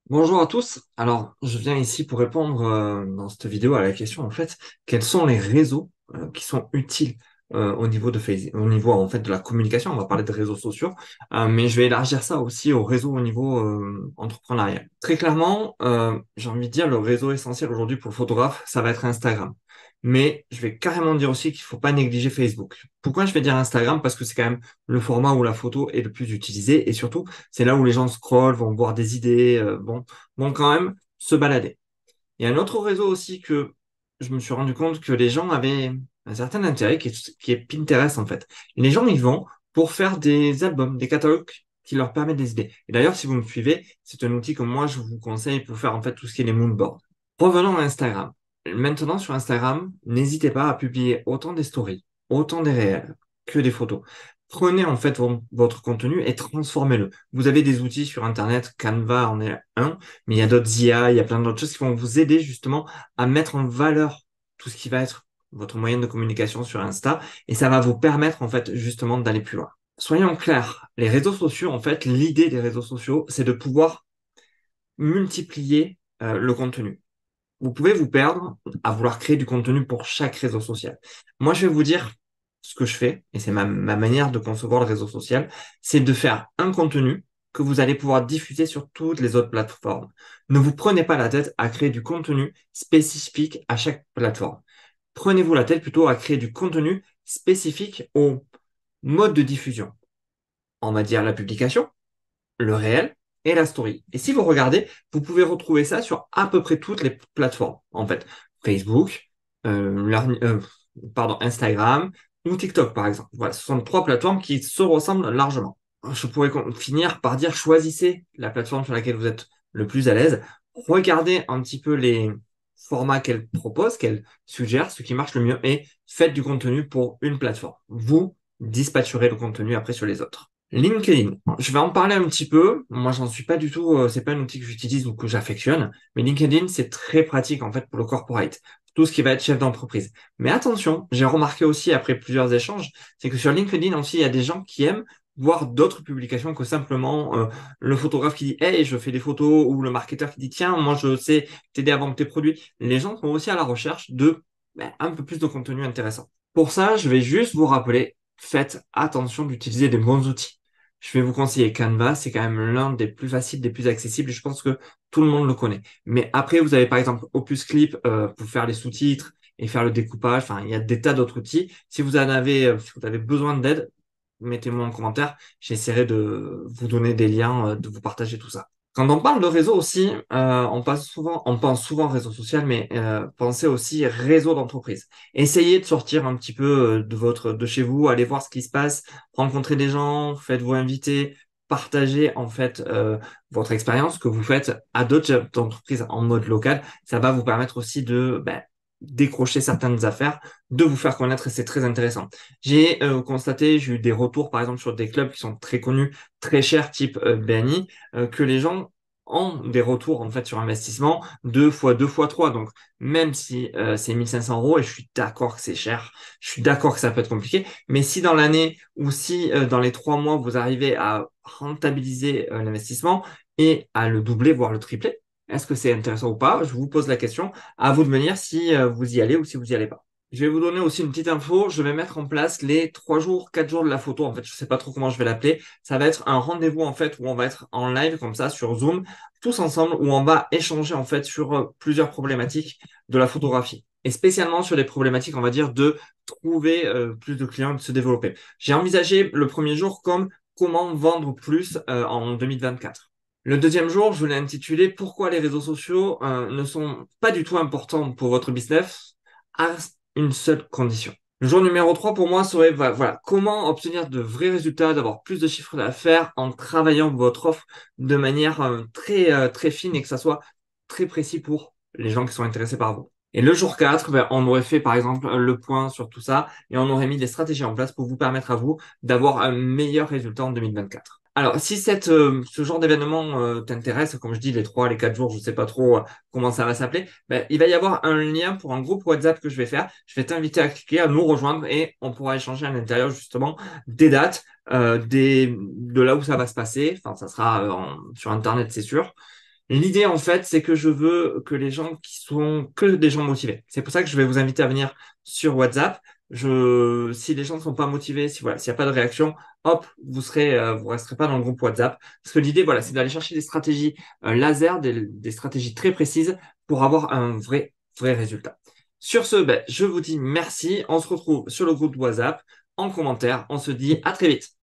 Bonjour à tous. Alors, je viens ici pour répondre dans cette vidéo à la question en fait, quels sont les réseaux qui sont utiles au niveau de Facebook, au niveau en fait de la communication. On va parler de réseaux sociaux, mais je vais élargir ça aussi au réseau au niveau entrepreneurial. Très clairement, j'ai envie de dire le réseau essentiel aujourd'hui pour le photographe, ça va être Instagram. Mais je vais carrément dire aussi qu'il faut pas négliger Facebook. Pourquoi je vais dire Instagram? Parce que c'est quand même le format où la photo est le plus utilisé et surtout c'est là où les gens scrollent, vont voir des idées, vont quand même se balader. Il y a un autre réseau aussi que je me suis rendu compte que les gens avaient un certain intérêt, qui est Pinterest en fait. Les gens y vont pour faire des albums, des catalogues qui leur permettent des idées. Et d'ailleurs, si vous me suivez, c'est un outil que moi je vous conseille pour faire en fait tout ce qui est les moodboards. Revenons à Instagram. Maintenant sur Instagram, n'hésitez pas à publier autant des stories, autant des réels que des photos. Prenez en fait votre contenu et transformez-le. Vous avez des outils sur Internet, Canva en est un, mais il y a d'autres IA, il y a plein d'autres choses qui vont vous aider justement à mettre en valeur tout ce qui va être votre moyen de communication sur Insta et ça va vous permettre en fait justement d'aller plus loin. Soyons clairs, les réseaux sociaux, en fait, l'idée des réseaux sociaux, c'est de pouvoir multiplier le contenu. Vous pouvez vous perdre à vouloir créer du contenu pour chaque réseau social. Moi, je vais vous dire ce que je fais, et c'est ma manière de concevoir le réseau social, c'est de faire un contenu que vous allez pouvoir diffuser sur toutes les autres plateformes. Ne vous prenez pas la tête à créer du contenu spécifique à chaque plateforme. Prenez-vous la tête plutôt à créer du contenu spécifique au mode de diffusion. On va dire la publication, le réel et la story. Et si vous regardez, vous pouvez retrouver ça sur à peu près toutes les plateformes. En fait, Facebook, pardon, Instagram ou TikTok, par exemple. Voilà, ce sont trois plateformes qui se ressemblent largement. Je pourrais finir par dire choisissez la plateforme sur laquelle vous êtes le plus à l'aise. Regardez un petit peu les formats qu'elle propose, qu'elle suggère, ce qui marche le mieux, et faites du contenu pour une plateforme. Vous dispatcherez le contenu après sur les autres. LinkedIn, je vais en parler un petit peu. Moi, j'en suis pas du tout, c'est pas un outil que j'utilise ou que j'affectionne, mais LinkedIn, c'est très pratique en fait pour le corporate, tout ce qui va être chef d'entreprise. Mais attention, j'ai remarqué aussi après plusieurs échanges, c'est que sur LinkedIn aussi, il y a des gens qui aiment voir d'autres publications que simplement le photographe qui dit Hey, je fais des photos ou le marketeur qui dit Tiens, moi je sais t'aider à vendre tes produits. Les gens sont aussi à la recherche de un peu plus de contenu intéressant. Pour ça, je vais juste vous rappeler, faites attention d'utiliser des bons outils. Je vais vous conseiller Canva, c'est quand même l'un des plus faciles, des plus accessibles, et je pense que tout le monde le connaît. Mais après, vous avez par exemple Opus Clip pour faire les sous-titres et faire le découpage. Enfin, il y a des tas d'autres outils. Si vous en avez, si vous avez besoin d'aide, mettez-moi en commentaire. J'essaierai de vous donner des liens, de vous partager tout ça. Quand on parle de réseau aussi, on pense souvent réseau social, mais pensez aussi réseau d'entreprise. Essayez de sortir un petit peu de chez vous, allez voir ce qui se passe, rencontrer des gens, faites-vous inviter, partagez en fait votre expérience que vous faites à d'autres chefs d'entreprise en mode local. Ça va vous permettre aussi de décrocher certaines affaires, de vous faire connaître et c'est très intéressant. J'ai constaté, j'ai eu des retours par exemple sur des clubs qui sont très connus, très chers, type BNI, que les gens ont des retours en fait sur investissement 2 fois 2 fois 3. Donc même si c'est 1 500 € et je suis d'accord que c'est cher, je suis d'accord que ça peut être compliqué, mais si dans l'année ou si dans les 3 mois vous arrivez à rentabiliser l'investissement et à le doubler, voire le tripler, est-ce que c'est intéressant ou pas? Je vous pose la question. À vous de me dire si vous y allez ou si vous y allez pas. Je vais vous donner aussi une petite info. Je vais mettre en place les 3 jours, 4 jours de la photo. En fait, je sais pas trop comment je vais l'appeler. Ça va être un rendez-vous en fait où on va être en live comme ça sur Zoom, tous ensemble, où on va échanger en fait sur plusieurs problématiques de la photographie. Et spécialement sur des problématiques, on va dire, de trouver plus de clients, de se développer. J'ai envisagé le premier jour comme comment vendre plus en 2024. Le deuxième jour, je l'ai intitulé Pourquoi les réseaux sociaux ne sont pas du tout importants pour votre business à une seule condition. Le jour numéro 3 pour moi serait voilà, comment obtenir de vrais résultats, d'avoir plus de chiffres d'affaires en travaillant votre offre de manière très fine et que ça soit très précis pour les gens qui sont intéressés par vous. Et le jour 4, on aurait fait par exemple le point sur tout ça et on aurait mis des stratégies en place pour vous permettre à vous d'avoir un meilleur résultat en 2024. Alors, si ce genre d'événement t'intéresse, comme je dis, les 3, les 4 jours, je sais pas trop comment ça va s'appeler, il va y avoir un lien pour un groupe WhatsApp que je vais faire. Je vais t'inviter à cliquer, à nous rejoindre et on pourra échanger à l'intérieur justement des dates, de là où ça va se passer. Enfin, ça sera sur Internet, c'est sûr. L'idée, en fait, c'est que je veux que les gens qui sont que des gens motivés. C'est pour ça que je vais vous inviter à venir sur WhatsApp. Si les gens ne sont pas motivés, si voilà, s'il n'y a pas de réaction, hop, vous resterez pas dans le groupe WhatsApp. Parce que l'idée, voilà, c'est d'aller chercher des stratégies laser, des stratégies très précises pour avoir un vrai résultat. Sur ce, ben, je vous dis merci. On se retrouve sur le groupe WhatsApp en commentaire. On se dit à très vite.